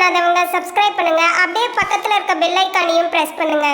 பண்ணாதவங்க சப்ஸ்கிரைப் பண்ணுங்க. அப்படியே பக்கத்துல இருக்க பெல் ஐகானையும் பிரஸ் பண்ணுங்க.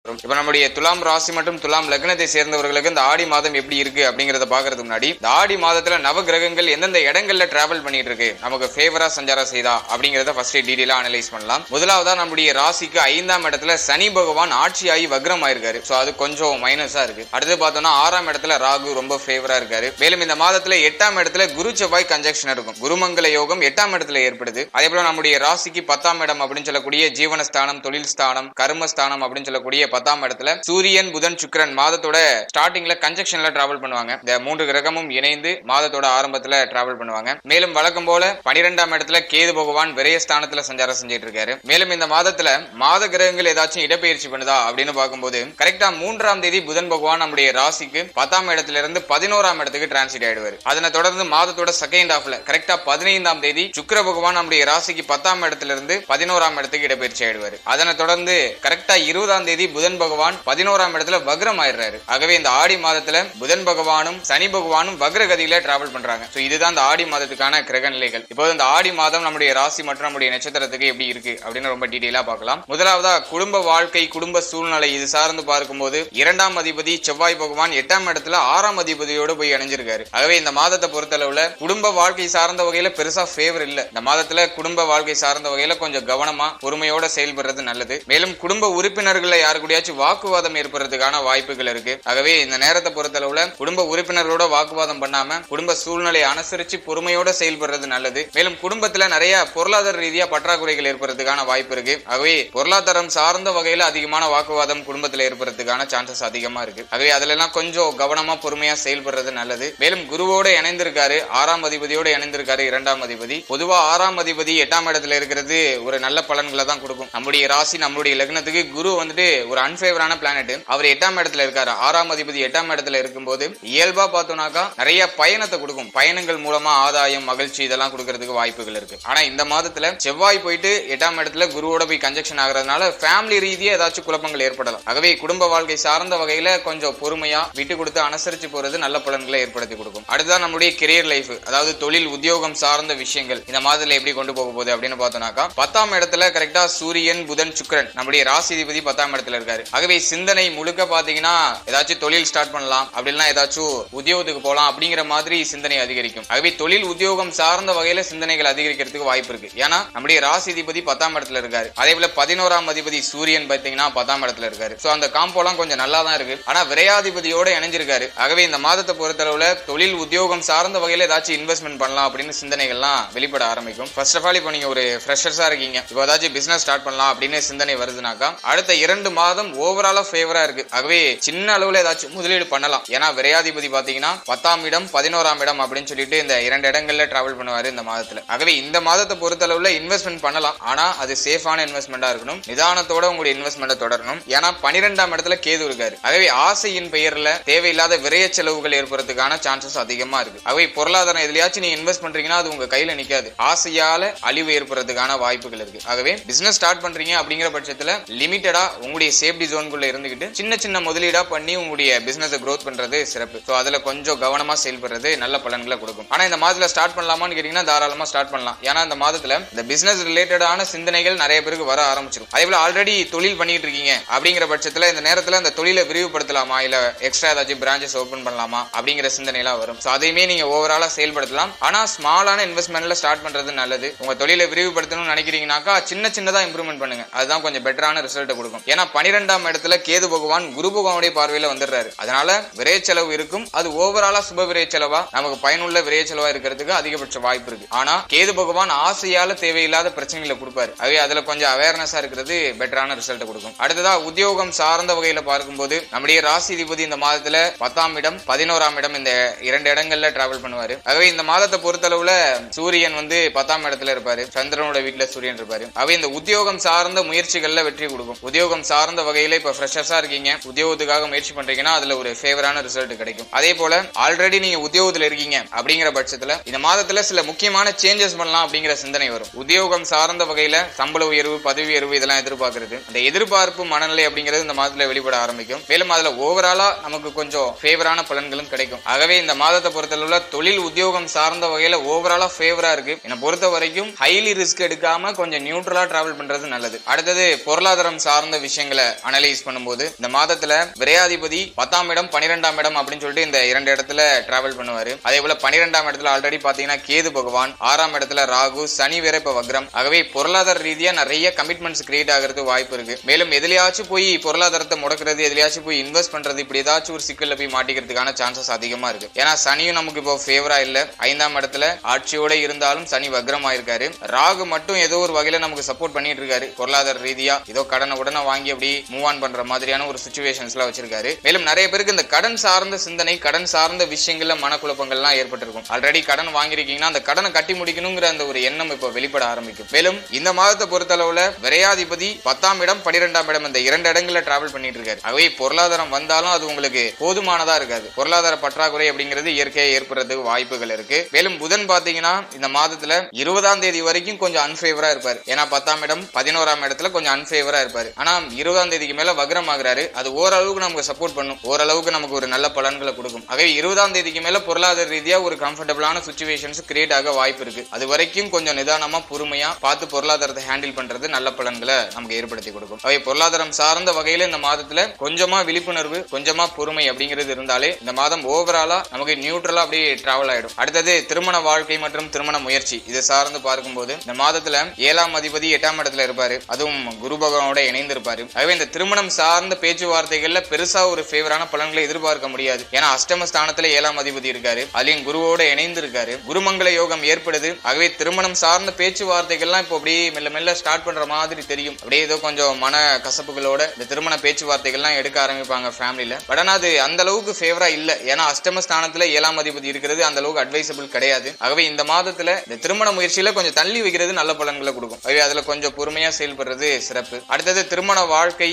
இப்ப நம்முடைய துலாம் ராசி மற்றும் துலாம் லக்னத்தை சேர்ந்தவர்களுக்கு இந்த ஆடி மாதம் எப்படி இருக்கு அப்படிங்கறத பாக்குறதுக்கு முன்னாடி இந்த ஆடி மாதத்துல நவ கிரகங்கள் எந்தெந்த இடங்கள்ல டிராவல் பண்ணிட்டு இருக்கு, நமக்கு ஃபேவரா சஞ்சாரம் செய்தா அப்படிங்கறத ஃபர்ஸ்ட் டீடைலா அனலைஸ் பண்ணலாம். முதலாவதா நம்முடைய ராசிக்கு 5ஆம் இடத்துல சனி பகவான் ஆட்சியாகி வக்ரம் ஆயிருக்காரு. சோ அது கொஞ்சம் மைனஸா இருக்கு. அடுத்து பார்த்தோம்னா 6ஆம் இடத்துல ராகு ரொம்ப ஃபேவரா இருக்காரு. மேலும் இந்த மாதத்துல 8ஆம் இடத்துல குரு செவ்வாய் கன்ஜெக்ஷன் இருக்கும். குருமங்கல யோகம் 8ஆம் இடத்துல ஏற்படுது. அதே போல நம்முடைய ராசிக்கு 10ஆம் இடம் அப்படின்னு சொல்லக்கூடிய ஜீவனஸ்தானம், தொழில் ஸ்தானம், கர்மஸ்தானம் அப்படின்னு சொல்லக்கூடிய 10ஆம் இடத்துல சூரியன் புதன் சுக்கிரன் மாதத்தோட ஸ்டார்டிங்ல கன்ஜெக்ஷன்ல டிராவல் பண்ணுவாங்க. இந்த 3 கிரகமும் இணைந்து மாதத்தோட ஆரம்பத்துல டிராவல் பண்ணுவாங்க. மேலும் வழக்கம் போல 12ஆம் இடத்துல கேது பகவான் விரயஸ்தானத்துல சஞ்சாரம் செஞ்சிட்டு இருக்காரு. மேலும் இந்த மாதத்துல மாத கிரகங்கள் ஏதாச்சும் இடப்பெயர்ச்சி பண்ணுதா அப்படின்னு பார்க்கும்போது கரெக்டா 3ஆம் தேதி புதன் பகவான் நம்முடைய ராசிக்கு 10ஆம் இடத்துல இருந்து 11ஆம் இடத்துக்கு டிரான்சிட் ஆயிடுவாரு. அதனை தொடர்ந்து மாதத்தோட செகண்ட் ஹாஃப்ல கரெக்டா 15ஆம் தேதி சுக்கிர பகவான் நம்முடைய ராசிக்கு 10ஆம் இடத்துல இருந்து 11ஆம் இடத்துக்கு இடப்பெயர்ச்சி ஆயிடுவாரு. அதனை தொடர்ந்து கரெக்டா 20ஆம் தேதி புதன் பகவான் 11ஆம் இடத்துல வக்ரம் ஆயிடுறாரு. ஆகவே இந்த ஆடி மாதத்துல புதன் பகவானும் சனி பகவானும் வக்ர கதியில டிராவல் பண்றாங்க. சோ இதுதான் இந்த ஆடி மாதத்துக்கான கிரக நிலைகள். இப்போ இந்த ஆடி மாதம் நம்முடைய ராசி மற்றும் நம்முடைய நட்சத்திரத்துக்கு எப்படி இருக்கு அப்படின்னு ரொம்ப டீடைலா பார்க்கலாம். முதலாவதா குடும்ப வாழ்க்கை, குடும்ப சூழ்நிலை இது சார்ந்து பார்க்கும்போது 2ஆம் அதிபதி செவ்வாய் பகவான் 8ஆம் இடத்துல 6ஆம் அதிபதியோடு போய் இணைஞ்சிருக்காரு. ஆகவே இந்த மாதத்தை பொறுத்தளவுல குடும்ப வாழ்க்கை சார்ந்த வகையில பெருசா ஃபேவர் இல்ல. இந்த மாதத்துல குடும்ப வாழ்க்கை சார்ந்த வகையில கொஞ்சம் கவனமா பொறுமையோட செயல்படுறது நல்லது. மேலும் குடும்ப உறுப்பினர்கள் யாரு கூடயாச்சும் வாக்குவாதம் ஏற்படுறதுக்கான வாய்ப்புகள் இருக்கு. ஆகவே இந்த நேரத்தை பொறுத்தளவுல குடும்ப உறுப்பினர்களோட வாக்குவாதம் பண்ணாம குடும்ப சூழ்நிலையை அனுசரிச்சு பொறுமையோட செயல்படுறது நல்லது. மேலும் குடும்பத்துல நிறைய பொருளாதார ரீதியா பற்றாக்குறைகள் ஏற்படுறதுக்கான வாய்ப்பு இருக்கு. ஆகவே பொருளாதாரம் சார்ந்த வகையில அதிகமான வாக்குவாதம் குடும்பத்துல ஏற்படுறதுக்கான சான்சஸ் அதிகமா இருக்கு. ஆகவே அதுல எல்லாம் கொஞ்சம் கவனமா பொறுமையா செயல்படுறது நல்லது. மேலும் குருவோட இணைந்திருக்காரு, 6ஆம் அதிபதியோட இணைந்திருக்காரு 2ஆம் அதிபதி. பொதுவா 6ஆம் அதிபதி 8ஆம் இடத்துல இருக்கிறது ஒரு நல்ல பலன்களை தான் கொடுக்கும். நம்முடைய ராசி நம்முடைய லக்னத்துக்கு குரு வந்துட்டு ஒரு அன்ஃபேவரான பிளானட். அவர் 8ஆம் இடத்துல இருக்காரு. 6ஆம் அதிபதி 8ஆம் இடத்துல இருக்கும்போது இயல்பா பார்த்தோம்னாக்கா நிறைய பயணத்தை கொடுக்கும். பயணங்கள் மூலமா ஆதாயம், மகிழ்ச்சி இதெல்லாம் கொடுக்கறதுக்கு வாய்ப்புகள் இருக்கு. ஆனா இந்த மாதத்துல செவ்வாய் போயிட்டு 8ஆம் இடத்துல குருவோட போய் கன்ஜெக்ஷன் ஆகிறதுனால ஃபேமிலி ரீதியா ஏதாச்சும் குழப்பங்கள் ஏற்படலாம். ஆகவே குடும்ப வாழ்க்கை சார்ந்த வகையில கொஞ்சம் பொறுமையா விட்டு கொடுத்து அனுசரிச்சு போறது நல்ல பலன்களை ஏற்படுத்தி கொடுக்கும். அடுத்ததான் நம்முடைய கெரியர் லைஃப், அதாவது தொழில் உத்தியோகம் சார்ந்த விஷயங்கள் இந்த மாதத்துல எப்படி கொண்டு போக போகுது அப்படின்னு பார்த்தோம்னாக்கா 10ஆம் இடத்துல கரெக்டா சூரியன் புதன் சுக்கிரன் நம்முடைய ராசிதிபதி 10ஆம் இடத்துல இருக்காரு. ஆகவே சிந்தனை முழுக்க பாத்தீங்கன்னா ஏதாச்சும் தொழில் ஸ்டார்ட் பண்ணலாம், அப்படின்னா ஏதாச்சும் உத்தியோகத்துக்கு போலாம் அப்படிங்கிற மாதிரி சிந்தனை அதிகரிக்கும். ஆகவே தொழில் உத்தியோகம் சார்ந்த வகையில சிந்தனைகள் அதிகரிக்கிறதுக்கு வாய்ப்பு இருக்கு. ஏன்னா நம்முடைய ராசிதிபதி 10ஆம் இடத்துல இருக்காரு. அதே போல 11ஆம் அதிபதி சூரியன் பாத்தீங்கன்னா 10ஆம் இடத்துல இருக்காரு. சோ அந்த காம்போலாம் கொஞ்சம் நல்லா தான் இருக்கு. ஆனா விரையாதிபதியோட இணைஞ்சிருக்காரு. ஆகவே இந்த மாதத்தை பொறுத்தளவுல தொழில் உத்தியோகம் சார்ந்த வகையில ஏதாச்சும் இன்வெஸ்ட்மெண்ட் பண்ணலாம் அப்படின்னு சிந்தனைகள்லாம் வெளிப்பட ஆரம்பிக்கும். ஃபர்ஸ்ட் ஆஃப் ஆல் இப்போ நீங்க ஒரு ஃப்ரெஷர்ஸா இருக்கீங்க, இப்போ ஏதாச்சும் பிசினஸ் ஸ்டார்ட் பண்ணலாம் அப்படின்னு சிந்தனை வருதுனாக்கா அடுத்த 2 மாதம் ஓவராலா ஃபேவரா இருக்கு. ஆகவே சின்ன அளவுல ஏதாச்சும் முதலீடு பண்ணலாம். ஏன்னா விரையாதிபதி பாத்தீங்கன்னா 10ஆம் இடம் 11ஆம் இடம் அப்படின்னு சொல்லிட்டு இந்த 2 இடங்கள்ல டிராவல் பண்ணுவாரு இந்த மாதத்துல. ஆகவே இந்த மாதத்தை பொறுத்தளவுல இன்வெஸ்ட்மெண்ட் பண்ணலாம். ஆனா அது சேஃபான இன்வெஸ்ட்மெண்டா இருக்கணும். நிதானத்தோட உங்களுடைய இன்வெஸ்ட்மெண்ட்டை தொடரணும். ஏன்னா 12ஆம் இடத்துல கேது இருக்காரு. ஆகவே ஆசையின் பெயர்ல தேவையில்லாத விரைய செலவுகள் ஏற்படுறதுக்கான சான்சஸ் அதிகமா இருக்கு. ஆகவே பொருளாதாரம் எதுலயாச்சும் நீ இன்வெஸ்ட் பண்றீங்கன்னா அது உங்க கையில நிக்காது. ஆசையால அழிவு ஏற்படுறதுக்கான வாய்ப்புகள் இருக்கு. ஆகவே பிசினஸ் ஸ்டார்ட் பண்றீங்க அப்படிங்கிற பட்சத்துல லிமிட்டடா உங்களுடைய சேஃப்டி ஜோன்குள்ள இருந்துகிட்டு சின்ன சின்ன முதலீடா பண்ணி உங்களுடைய பிசினஸ் growth பண்றது சிறப்பு. சோ அதுல கொஞ்சம் கவனமா செயல்படுறது நல்ல பலன்களை கொடுக்கும். ஆனா இந்த மாதத்துல ஸ்டார்ட் பண்ணலாமான்னு கேட்டீங்கன்னா தாராளமா ஸ்டார்ட் பண்ணலாம். ஏன்னா இந்த மாதத்துல இந்த பிசினஸ் ரிலேட்டடான சிந்தனைகள் நிறைய பேருக்கு வர ஆரம்பிச்சிடும். அதே போல ஆல்ரெடி தொழில் பண்ணிட்டு இருக்கீங்க அப்படிங்கிற பட்சத்துல இந்த நேரத்துல அந்த தொழிலை விரிவுபடுத்தலாமா, இல்ல எக்ஸ்ட்ரா ஏதாச்சும் பிரான்ச்சஸ் ஓபன் பண்ணலாமா அப்படிங்கிற சிந்தனை எல்லாம் வரும். சோ அதையுமே நீங்க ஓவராலா செயல்படுத்தலாம். ஆனா ஸ்மாலான இன்வெஸ்ட்மெண்ட்ல ஸ்டார்ட் பண்றது நல்லது. உங்க தொழிலை விரிவுபடுத்தணும்னு நினைக்கிறீங்கன்னாக்கா சின்னதா இம்ப்ரூவ்மெண்ட் பண்ணுங்க. அதுதான் கொஞ்சம் பெட்டரான ரிசல்ட் கொடுக்கும். ஏன்னா 12ஆம் இடத்துல கேது பகவான் குரு பகவானுடைய பார்வையில வந்துடுறாரு. அதனால விரைய செலவு இருக்கும். அது ஓவராலா சுப விரைய செலவா நமக்கு பயனுள்ள விரைய செலவா இருக்கிறதுக்கு அதிகபட்ச வாய்ப்பு இருக்கு. ஆனா கேது பகவான் ஆசையால தேவையில்லாத பிரச்சனைகளை கொடுப்பாரு. ஆகவே அதுல கொஞ்சம் அவேர்னஸா இருக்கிறது பெட்டரான ரிசல்ட் கொடுக்கும். அடுத்ததா உத்தியோகம் சார்ந்த வகையில பார்க்கும்போது நம்முடைய ராசிதிபதி இந்த மாதத்துல 10ஆம் இடம் 11ஆம் இடம் இந்த 2 இடங்கள்ல டிராவல் பண்ணுவாரு. ஆகவே இந்த மாதத்தை பொறுத்தளவுல சூரியன் 10ஆம் இடத்துல இருப்பாரு. சந்திரனோட வீட்டுல சூரியன் இருப்பாரு. ஆகவே இந்த உத்தியோகம் சார்ந்த முயற்சிகள்ல வெற்றி கொடுக்கும். உத்தியோகம் சார்ந்த சார்ந்த வகையில இப்ப ஃப்ரெஷர்ஸா இருக்கீங்க, உத்தியோகத்துக்காக முயற்சி பண்றீங்கன்னா அதுல ஒரு ஃபேவரான ரிசல்ட் கிடைக்கும். அதே போல ஆல்ரெடி நீங்க உத்தியோகத்துல இருக்கீங்க அப்படிங்கிற பட்சத்துல இந்த மாதத்துல சில முக்கியமான சேஞ்சஸ் பண்ணலாம் அப்படிங்கிற சிந்தனை வரும். உத்தியோகம் சார்ந்த வகையில சம்பள உயர்வு, பதவி உயர்வு இதெல்லாம் எதிர்பார்க்கிறது, அந்த எதிர்பார்ப்பு மனநிலை அப்படிங்கிறது இந்த மாதத்துல வெளிப்பட ஆரம்பிக்கும். மேலும் அதுல ஓவராலா நமக்கு கொஞ்சம் ஃபேவரான பலன்களும் கிடைக்கும். ஆகவே இந்த மாதத்தை பொறுத்தளவுல தொழில் உத்தியோகம் சார்ந்த வகையில ஓவராலா ஃபேவரா இருக்கு. என்னை பொறுத்த வரைக்கும் ஹைலி ரிஸ்க் எடுக்காம கொஞ்சம் நியூட்ரலா டிராவல் பண்றது நல்லது. அடுத்தது பொருளாதாரம் சார்ந்த விஷயங்களை அனலைஸ் பண்ணும்போது இந்த மாதத்துல விரையாதிபதி 10ஆம் இடம் 12ஆம் இடம் அப்படின்னு சொல்லிட்டு இந்த 2 இடத்துல டிராவல் பண்ணுவாரு. அதே போல 12ஆம் இடத்துல ஆல்ரெடி பாத்தீங்கன்னா கேது பகவான், 6ஆம் இடத்துல ராகு, சனி வேற இப்ப வக்ரம். ஆகவே பொருளாதார ரீதியா நிறைய கமிட்மெண்ட்ஸ் கிரியேட் ஆகிறது வாய்ப்பு இருக்கு. மேலும் எதுலயாச்சும் போய் பொருளாதாரத்தை முடக்கிறது, எதுலயாச்சும் போய் இன்வெஸ்ட் பண்றது, இப்படி ஏதாச்சும் ஒரு சிக்கல்ல போய் மாட்டிக்கிறதுக்கான சான்சஸ் அதிகமா இருக்கு. ஏன்னா சனியும் நமக்கு இப்போ ஃபேவரா இல்ல, 5ஆம் இடத்துல ஆட்சியோட இருந்தாலும் சனி வக்ரம் ஆயிருக்காரு. ராகு மட்டும் ஏதோ ஒரு வகையில நமக்கு சப்போர்ட் பண்ணிட்டு இருக்காரு. பொருளாதார ரீதியா ஏதோ கடனை உடனே வாங்கி அப்படி மூவ் ஆன் பண்ற மாதிரியான ஒரு சிச்சுவேஷன்ஸ் எல்லாம் வச்சிருக்காரு. மேலும் நிறைய பேருக்கு இந்த கடன் சார்ந்த சிந்தனை, கடன் சார்ந்த விஷயங்கள்ல மனக்குழப்பங்கள்லாம் ஏற்பட்டிருக்கும். ஆல்ரெடி கடன் வாங்கிருக்கீங்கன்னா அந்த கடனை கட்டி முடிக்கணுங்கிற அந்த ஒரு எண்ணம் இப்போ வெளிப்பட ஆரம்பிக்கும். மேலும் இந்த மாதத்தை பொறுத்தளவுல விரையாதிபதி 10ஆம் இடம் 12ஆம் இடம் இந்த 2 இடங்கள்ல டிராவல் பண்ணிட்டு இருக்காரு. ஆகவே பொருளாதாரம் வந்தாலும் அது உங்களுக்கு போதுமானதா இருக்காது. பொருளாதார பற்றாக்குறை அப்படிங்கிறது இயற்கையாக ஏற்படுறதுக்கு வாய்ப்புகள் இருக்கு. மேலும் புதன் பாத்தீங்கன்னா இந்த மாதத்துல 20ஆம் தேதி வரைக்கும் கொஞ்சம் அன்ஃபேவரா இருப்பாரு. ஏன்னா 10ஆம் இடம் 11ஆம் இடத்துல கொஞ்சம் அன்ஃபேவரா இருப்பாரு. ஆனா 20ஆம் தேதிக்கு மேல வக்ரம் ஆகுறாரு. அது ஓரளவுக்கு நமக்கு சப்போர்ட் பண்ணும், ஓரளவுக்கு நமக்கு ஒரு நல்ல பலன்களை கொடுக்கும். ஆகவே 20ஆம் தேதிக்கு மேல பொருளாதார ரீதியா ஒரு கம்ஃபர்டபிளான சிச்சுவேஷன்ஸ் கிரியேட் ஆக வாய்ப்பு இருக்கு. அது வரைக்கும் கொஞ்சம் நிதானமா பொறுமையா பார்த்து பொருளாதாரத்தை ஹேண்டில் பண்றது நல்ல பலன்களை நமக்கு ஏற்படுத்தி கொடுக்கும். அவை பொருளாதாரம் சார்ந்த வகையில இந்த மாதத்துல கொஞ்சமா விழிப்புணர்வு, கொஞ்சமா பொறுமை அப்படிங்கிறது இருந்தாலே இந்த மாதம் ஓவராலா நமக்கு நியூட்ரலா அப்படியே டிராவல் ஆயிடும். அடுத்தது திருமண வாழ்க்கை மற்றும் திருமண முயற்சி இது சார்ந்து பார்க்கும்போது இந்த மாதத்துல 7ஆம் அதிபதி 8ஆம் இடத்துல இருப்பாரு, அதுவும் குரு பகவானோட இணைந்து இருப்பாரு. ஆகவே இந்த திருமணம் சார்ந்த பேச்சுவார்த்தைகள்ல பெருசா ஒரு ஃபேவரான பலன்களை எதிர்பார்க்க முடியாது. ஏன்னா அஷ்டம ஸ்தானத்துல 7ஆம் அதிபதி இருக்காரு, அதுலயும் குருவோட இணைந்து இருக்காரு, குருமங்கள யோகம் ஏற்படுது. ஆகவே திருமணம் சார்ந்த பேச்சுவார்த்தைகள்லாம் இப்போ அப்படியே மெல்ல மெல்ல ஸ்டார்ட் பண்ற மாதிரி தெரியும். அப்படியே ஏதோ கொஞ்சம் மன கசப்புகளோட இந்த திருமண பேச்சுவார்த்தைகள்லாம் எடுக்க ஆரம்பிப்பாங்க ஃபேமிலியில. பட் ஆனா அது அந்த அளவுக்கு ஃபேவரா இல்ல. ஏன்னா அஷ்டம ஸ்தானத்துல 7ஆம் அதிபதி இருக்கிறது அந்த அளவுக்கு அட்வைசபிள் கிடையாது. ஆகவே இந்த மாதத்துல இந்த திருமண முயற்சியில கொஞ்சம் தள்ளி வைக்கிறது நல்ல பலன்களை கொடுக்கும். ஆகவே அதுல கொஞ்சம் பொறுமையா செயல்படுறது சிறப்பு. அடுத்தது திருமண வாழ்க்கை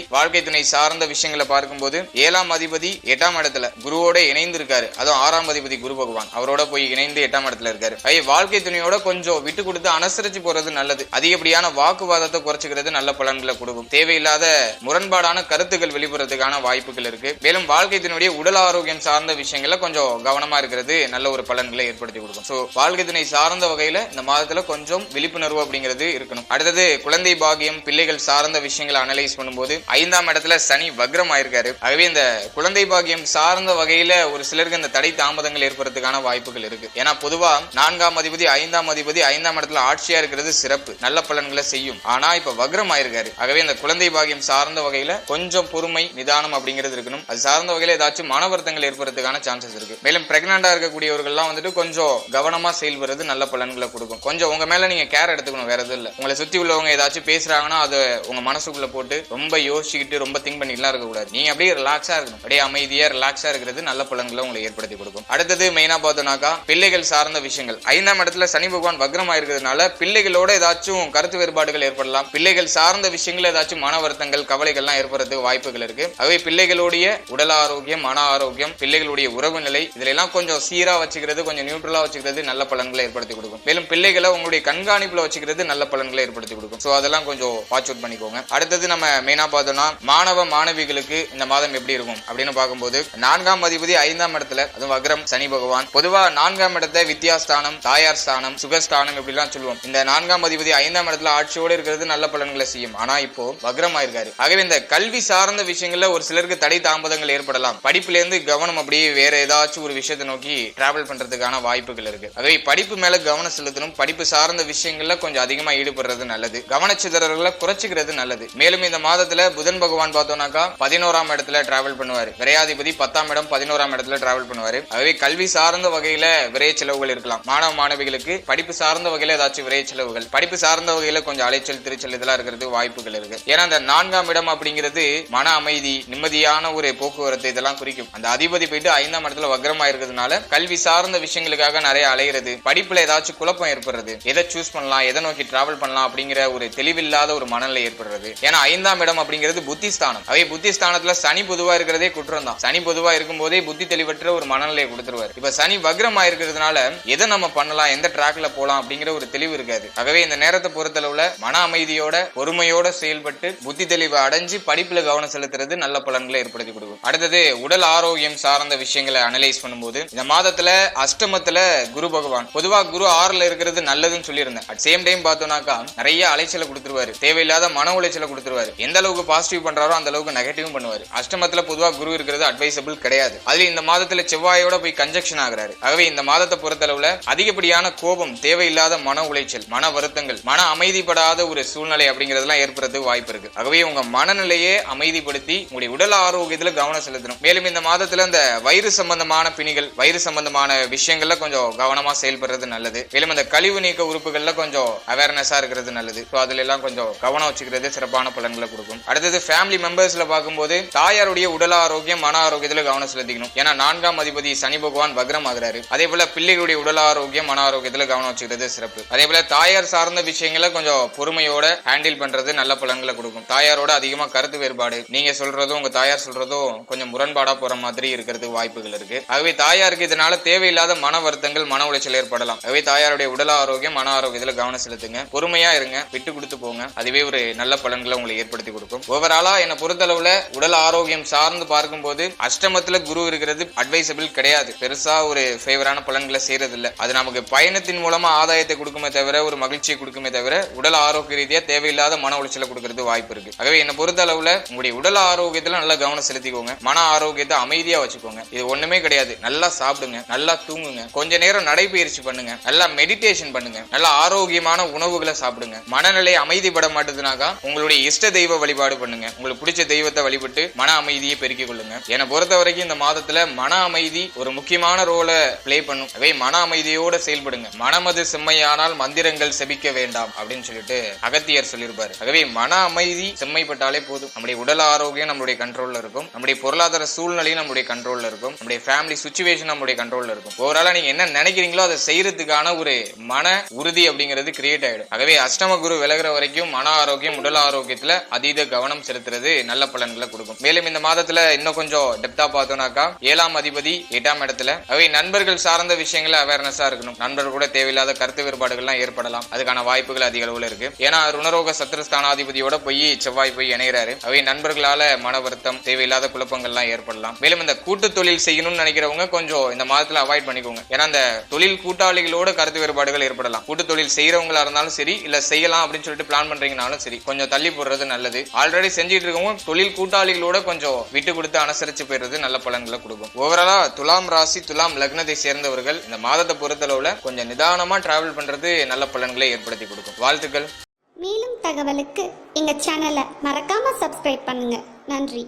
துணை சார்ந்த விஷயங்களை பார்க்கும்போது 7ஆம் அதிபதி 8ஆம் இடத்துல குருவோட இணைந்து இருக்காரு. அதுவும் 6ஆம் அதிபதி குரு பகவான் அவரோட போய் இணைந்து 8ஆம் இடத்துல இருக்காரு. வாழ்க்கை துணையோட கொஞ்சம் விட்டு கொடுத்து அனுசரிச்சு போறது நல்லது. அதிகப்படியான வாக்குவாதத்தை குறைச்சுக்கிறது நல்ல பலன்களை கொடுக்கும். தேவையில்லாத முரண்பாடான கருத்துக்கள் வெளிப்படுறதுக்கான வாய்ப்புகள் இருக்கு. மேலும் வாழ்க்கை துணையுடைய உடல் ஆரோக்கியம் சார்ந்த விஷயங்கள்ல கொஞ்சம் கவனமா இருக்கிறது நல்ல ஒரு பலன்களை ஏற்படுத்தி கொடுக்கும். சோ வாழ்க்கை துணை சார்ந்த வகையில இந்த மாதத்துல கொஞ்சம் விழிப்புணர்வு அப்படிங்கிறது இருக்கணும். அடுத்தது குழந்தை பாகியம், பிள்ளைகள் சார்ந்த விஷயங்களை அனலைஸ் பண்ணும்போது 5ஆம் இடத்துல சனி வக்ரம் ஆயிருக்காரு. ஆகவே இந்த குழந்தை பாகியம் சார்ந்த வகையில ஒரு சிலருக்கு இந்த தடை தாமதங்கள் ஏற்படுறதுக்கான வாய்ப்புகள் இருக்கு. ஏன்னா பொதுவா 4ஆம் அதிபதி 5ஆம் அதிபதி 5ஆம் இடத்துல ஆட்சியா இருக்கிறது சிறப்பு, நல்ல பலன்களை செய்யும். ஆனா இப்ப வக்ரம் ஆயிருக்காரு. ஆகவே இந்த குழந்தை பாகியம் சார்ந்த வகையில கொஞ்சம் பொறுமை, நிதானம் அப்படிங்கிறது இருக்கணும். அது சார்ந்த வகையில ஏதாச்சும் மன வருத்தங்கள் ஏற்படுறதுக்கான சான்சஸ் இருக்கு. மேலும் பிரெக்னண்டா இருக்கக்கூடியவர்கள்லாம் வந்துட்டு கொஞ்சம் கவனமா செயல்படுறது நல்ல பலன்களை கொடுக்கும். கொஞ்சம் உங்க மேல நீங்க கேர் எடுத்துக்கணும், வேற எதுவும் இல்ல. உங்களை சுத்தி உள்ளவங்க ஏதாச்சும் பேசுறாங்கன்னா அதை உங்க மனசுக்குள்ள போட்டு ரொம்ப யோசிச்சுக்கிட்டு ரொம்ப திங்க் பண்ணிட்டுலாம் இருக்க கூடாது. நீங்க அப்படியே ரிலாக்ஸா இருக்கணும். அப்படியே அமைதியா ரிலாக்ஸா இருக்கிறது நல்ல பலன்களை உங்களை ஏற்படுத்தி கொடுக்கும். அடுத்தது மெயினா பார்த்தோம்னாக்கா பிள்ளைகள் சார்ந்த விஷயங்கள். 5ஆம் இடத்துல சனி பகவான் வக்ரமா இருக்கிறதுனால பிள்ளைகளோட ஏதாச்சும் கருத்து வேறுபாடுகள் ஏற்படலாம். பிள்ளைகள் சார்ந்த விஷயங்கள் ஏதாச்சும் மன வருத்தங்கள், கவலைகள்லாம் ஏற்படுறதுக்கு வாய்ப்புகள் இருக்கு. ஆகவே பிள்ளைகளுடைய உடல் ஆரோக்கியம், மன ஆரோக்கியம், பிள்ளைகளுடைய உறவு நிலை இதுல எல்லாம் கொஞ்சம் சீரா வச்சுக்கிறது, கொஞ்சம் நியூட்ரலா வச்சுக்கிறது நல்ல பலன்களை ஏற்படுத்தி கொடுக்கும். மேலும் பிள்ளைகளை உங்களுடைய கண்காணிப்புல வச்சுக்கிறது நல்ல பலன்களை ஏற்படுத்தி கொடுக்கும். சோ அதெல்லாம் கொஞ்சம் வாட்ச் அவுட் பண்ணிக்கோங்க. அடுத்தது நம்ம மெயினா பார்த்தோம்னா மாணவ மாணவிகளுக்கு இந்த மாதம் எப்படி இருக்கும் அப்படின்னு பார்க்கும்போது 4ஆம் அதிபதி 5ஆம் இடத்துல, அதுவும் வக்ரம் சனி பகவான். பொதுவா 4ஆம் இடத்தை வித்யாஸ்தானம், தாயார் ஸ்தானம், சுகஸ்தானம் இப்படிலாம் சொல்லுவோம். இந்த 4ஆம் அதிபதி 5ஆம் இடத்துல ஆட்சியோடு இருக்கிறது நல்ல பலன்களை செய்யும். ஆனா இப்போ வக்ரம் ஆயிருக்காரு. ஆகவே இந்த கல்வி சார்ந்த விஷயங்கள்ல ஒரு சிலருக்கு தடை தாமதங்கள் ஏற்படலாம். படிப்புல இருந்து கவனம் அப்படியே வேற ஏதாச்சும் ஒரு விஷயத்தை நோக்கி டிராவல் பண்றதுக்கான வாய்ப்புகள் இருக்கு. ஆகவே படிப்பு மேல கவனம் செலுத்தணும். படிப்பு சார்ந்த விஷயங்கள்ல கொஞ்சம் அதிகமா ஈடுபடுறது நல்லது. கவனச்சிதறல்களை குறைச்சிக்கிறது நல்லது. மேலும் இந்த மாதத்துல புதன் பகவான் பார்த்தோம்னாக்கா 11ஆம் இடத்துல டிராவல் பண்ணுவாரு. விரையாதிபதி 10ஆம் இடம் 11ஆம் இடத்துல டிராவல் பண்ணுவாரு. ஆகவே கல்வி சார்ந்த வகையில விரைய செலவுகள் இருக்கலாம். மாணவ மாணவிகளுக்கு படிப்பு சார்ந்த வகையில ஏதாச்சும் விரைய செலவுகள், படிப்பு சார்ந்த வகையில கொஞ்சம் அலைச்சல் திருச்சல் இதெல்லாம் இருக்கிறது வாய்ப்புகள் இருக்கு. ஏன்னா அந்த 4ஆம் இடம் அப்படிங்கிறது மன அமைதி, நிம்மதியான ஒரு போக்குவரத்து இதெல்லாம் குறிக்கும். அந்த அதிபதி போயிட்டு 5ஆம் இடத்துல வக்ரமா இருக்கிறதுனால கல்வி சார்ந்த விஷயங்களுக்காக நிறைய அலைகிறது, படிப்புல ஏதாச்சும் குழப்பம் ஏற்படுறது, எதை சூஸ் பண்ணலாம், எதை நோக்கி டிராவல் பண்ணலாம் அப்படிங்கிற ஒரு தெளிவில்லாத ஒரு மனநிலை ஏற்படுறது. ஏன்னா 5ஆம் இடம் அப்படிங்கிற அப்படிங்கிறது புத்தி ஸ்தானம். அவை புத்தி ஸ்தானத்துல சனி பொதுவா இருக்கிறதே குற்றம் தான். சனி பொதுவா இருக்கும் போதே புத்தி தெளிவற்ற ஒரு மனநிலையை கொடுத்துருவாரு. இப்ப சனி வக்ரமா இருக்கிறதுனால எதை நம்ம பண்ணலாம், எந்த ட்ராக்ல போலாம் அப்படிங்கிற ஒரு தெளிவு இருக்காது. ஆகவே இந்த நேரத்தை பொறுத்தளவுல மன அமைதியோட பொறுமையோட செயல்பட்டு புத்தி தெளிவை அடைஞ்சு படிப்புல கவனம் செலுத்துறது நல்ல பலன்களை ஏற்படுத்தி கொடுக்கும். அடுத்தது உடல் ஆரோக்கியம் சார்ந்த விஷயங்களை அனலைஸ் பண்ணும்போது இந்த மாதத்துல அஷ்டமத்துல குரு பகவான், பொதுவா குரு 6ல இருக்கிறது நல்லதுன்னு சொல்லியிருந்தேன். அட் சேம் டைம் பார்த்தோம்னாக்கா நிறைய அலைச்சலை கொடுத்துருவாரு, தேவையில்லாத மன உளைச்சலை கொடுத்துருவாரு. எந்த அளவுக்கு பாசிட்டிவ் பண்றாரோ அந்த அளவுக்கு நெகட்டிவ் பண்ணுவாரு. அஷ்டமத்துல பொதுவா குரு இருக்கிறது அட்வைசபிள் கிடையாது. அதுல இந்த மாதத்துல செவ்வாயோட போய் கன்ஜெக்ஷன் ஆகிறாரு. ஆகவே இந்த மாதத்தை பொறுத்தளவுல அதிகப்படியான கோபம், தேவையில்லாத மன உளைச்சல், மன வருத்தங்கள், மன அமைதிப்படாத ஒரு சூழ்நிலை அப்படிங்கறதெல்லாம் ஏற்படுறதுக்கு வாய்ப்பு இருக்கு. ஆகவே உங்க மனநிலையை அமைதிப்படுத்தி உங்களுடைய உடல் ஆரோக்கியத்துல கவனம் செலுத்தணும். மேலும் இந்த மாதத்துல இந்த வயிறு சம்பந்தமான பிணிகள், வயிறு சம்பந்தமான விஷயங்கள்ல கொஞ்சம் கவனமா செயல்படுறது நல்லது. மேலும் இந்த கழிவு நீக்க உறுப்புகள்ல கொஞ்சம் அவேர்னஸா இருக்கிறது நல்லது. அதுல எல்லாம் கொஞ்சம் கவனம் வச்சுக்கிறது சிறப்பான பலன்களை கொடுக்கும். அடுத்தது ஃபேமிலி மெம்பர்ஸ்ல பார்க்கும்போது தாயாருடைய உடல் ஆரோக்கியம், மன ஆரோக்கியத்துல கவனம் செலுத்திக்கணும். ஏன்னா 4ஆம் அதிபதி சனி பகவான் வக்ரம் ஆகிறாரு. அதே போல பிள்ளைகளுடைய உடல் ஆரோக்கியம், மன ஆரோக்கியத்துல கவனம் வச்சுக்கிறது சிறப்பு. அதே போல தாயார் சார்ந்த விஷயங்களை கொஞ்சம் பொறுமையோட ஹேண்டில் பண்றது நல்ல பலன்களை கொடுக்கும். தாயாரோட அதிகமா கருத்து வேறுபாடு, நீங்க சொல்றதும் உங்க தாயார் சொல்றதும் கொஞ்சம் முரண்பாடா போற மாதிரி இருக்கிறது வாய்ப்புகள் இருக்கு. ஆகவே தாயாருக்கு இதனால தேவையில்லாத மன வருத்தங்கள், மன உளைச்சல் ஏற்படலாம். ஆகவே தாயாருடைய உடல் ஆரோக்கியம், மன ஆரோக்கியத்துல கவனம் செலுத்துங்க. பொறுமையா இருங்க, விட்டு கொடுத்து போங்க. அதுவே ஒரு நல்ல பலன்களை உங்களை ஏற்படுத்தி கொடுக்கும். ஓவராலா என்ன பொறுத்தளவுல உடல் ஆரோக்கியம் சார்ந்து பார்க்கும்போது அஷ்டமத்துல குரு இருக்கிறது அட்வைசபிள் கிடையாது. பெருசா ஒரு ஃபேவரான பலன்களை செய்யறது இல்ல. அது நமக்கு பயணத்தின் மூலமா ஆதாயத்தை கொடுக்குமே தவிர, ஒரு மகிழ்ச்சியை கொடுக்குமே தவிர, உடல் ஆரோக்கிய ரீதியா தேவையில்லாத மன உளைச்சலை கொடுக்கறது வாய்ப்பு இருக்கு. ஆகவே என்ன பொறுத்தளவுல உங்களுடைய உடல் ஆரோக்கியத்துல நல்லா கவனம் செலுத்திக்கோங்க. மன ஆரோக்கியத்தை அமைதியா வச்சுக்கோங்க. இது ஒண்ணுமே கிடையாது. நல்லா சாப்பிடுங்க, நல்லா தூங்குங்க, கொஞ்ச நேரம் நடைபயிற்சி பண்ணுங்க, நல்லா மெடிடேஷன் பண்ணுங்க, நல்லா ஆரோக்கியமான உணவுகளை சாப்பிடுங்க. மனநிலை அமைதிப்பட மாட்டேதுனாக்கா உங்களுடைய இஷ்ட தெய்வ வழிபாடு பண்ணுங்க. உங்களுக்கு பிடிச்ச தெய்வத்தை வழிபட்டு மன அமைதியை பெருக்கிக் கொள்ளுங்க. என்னை பொறுத்த வரைக்கும் இந்த மாதத்துல மன அமைதி ஒரு முக்கியமான ரோலை பிளே பண்ணும். அவை மன அமைதியோட செயல்படுங்க. மனமது செம்மையானால் மந்திரங்கள் செபிக்க வேண்டாம் அப்படின்னு சொல்லிட்டு அகத்தியர் சொல்லியிருப்பாரு. ஆகவே மன அமைதி செம்மைப்பட்டாலே போதும். நம்முடைய உடல் ஆரோக்கியம் நம்மளுடைய கண்ட்ரோல்ல இருக்கும். நம்முடைய பொருளாதார சூழ்நிலையும் நம்முடைய கண்ட்ரோல்ல இருக்கும். நம்முடைய ஃபேமிலி சிச்சுவேஷன் நம்முடைய கண்ட்ரோல்ல இருக்கும். ஓவராலா நீங்க என்ன நினைக்கிறீங்களோ அதை செய்யறதுக்கான ஒரு மன உறுதி அப்படிங்கிறது கிரியேட் ஆயிடும். ஆகவே அஷ்டம குரு விலகிற வரைக்கும் மன ஆரோக்கியம், உடல் ஆரோக்கியத்துல அதீத கவனம் செலுத்துறது நல்ல பலன்களை கொடுக்கும். மேலும் இந்த மாதத்துல இன்னும் கொஞ்சம் டெப்தா பார்த்தோம்னாக்கா 7ஆம் அதிபதி 8ஆம் இடத்துல. அவை நண்பர்கள் சார்ந்த விஷயங்கள அவேர்னஸா இருக்கணும். நண்பர்கள் கூட தேவையில்லாத கருத்து வேறுபாடுகள்லாம் ஏற்படலாம். அதுக்கான வாய்ப்புகள் அதிக அளவுல இருக்கு. ஏன்னா ருணரோக சத்ருஸ்தானாதிபதியோட போய் செவ்வாய் போய் இணைகிறாரு. அவை நண்பர்களால மன வருத்தம், தேவையில்லாத குழப்பங்கள்லாம் ஏற்படலாம். மேலும் இந்த கூட்டு தொழில் செய்யணும்னு நினைக்கிறவங்க கொஞ்சம் இந்த மாதத்துல அவாய்ட் பண்ணிக்கோங்க. ஏன்னா இந்த தொழில் கூட்டாளிகளோட கருத்து வேறுபாடுகள் ஏற்படலாம். கூட்டு தொழில் செய்யறவங்களா இருந்தாலும் சரி, இல்ல செய்யலாம் அப்படின்னு சொல்லிட்டு பிளான் பண்றீங்கனாலும் சரி, கொஞ்சம் தள்ளி போடுறது நல்லது. ஆல்ரெடி செஞ்சுட்டு இருக்கவங்க தொழில் கூட்டாளிகளோட கொஞ்சம் விட்டு கொடுத்து அனுசரிச்சு போயிடுறது நல்ல பலன்களை கொடுக்கும். ஓவராலா துலாம் ராசி, துலாம் லக்னத்தை சேர்ந்தவர்கள் இந்த மாதத்தை பொறுத்தளவுல கொஞ்சம் நிதானமா டிராவல் பண்றது நல்ல பலன்களை ஏற்படுத்தி கொடுக்கும். வாழ்த்துக்கள். மேலும் தகவலுக்கு எங்க சேனலை மறக்காம சப்ஸ்கிரைப் பண்ணுங்க. நன்றி.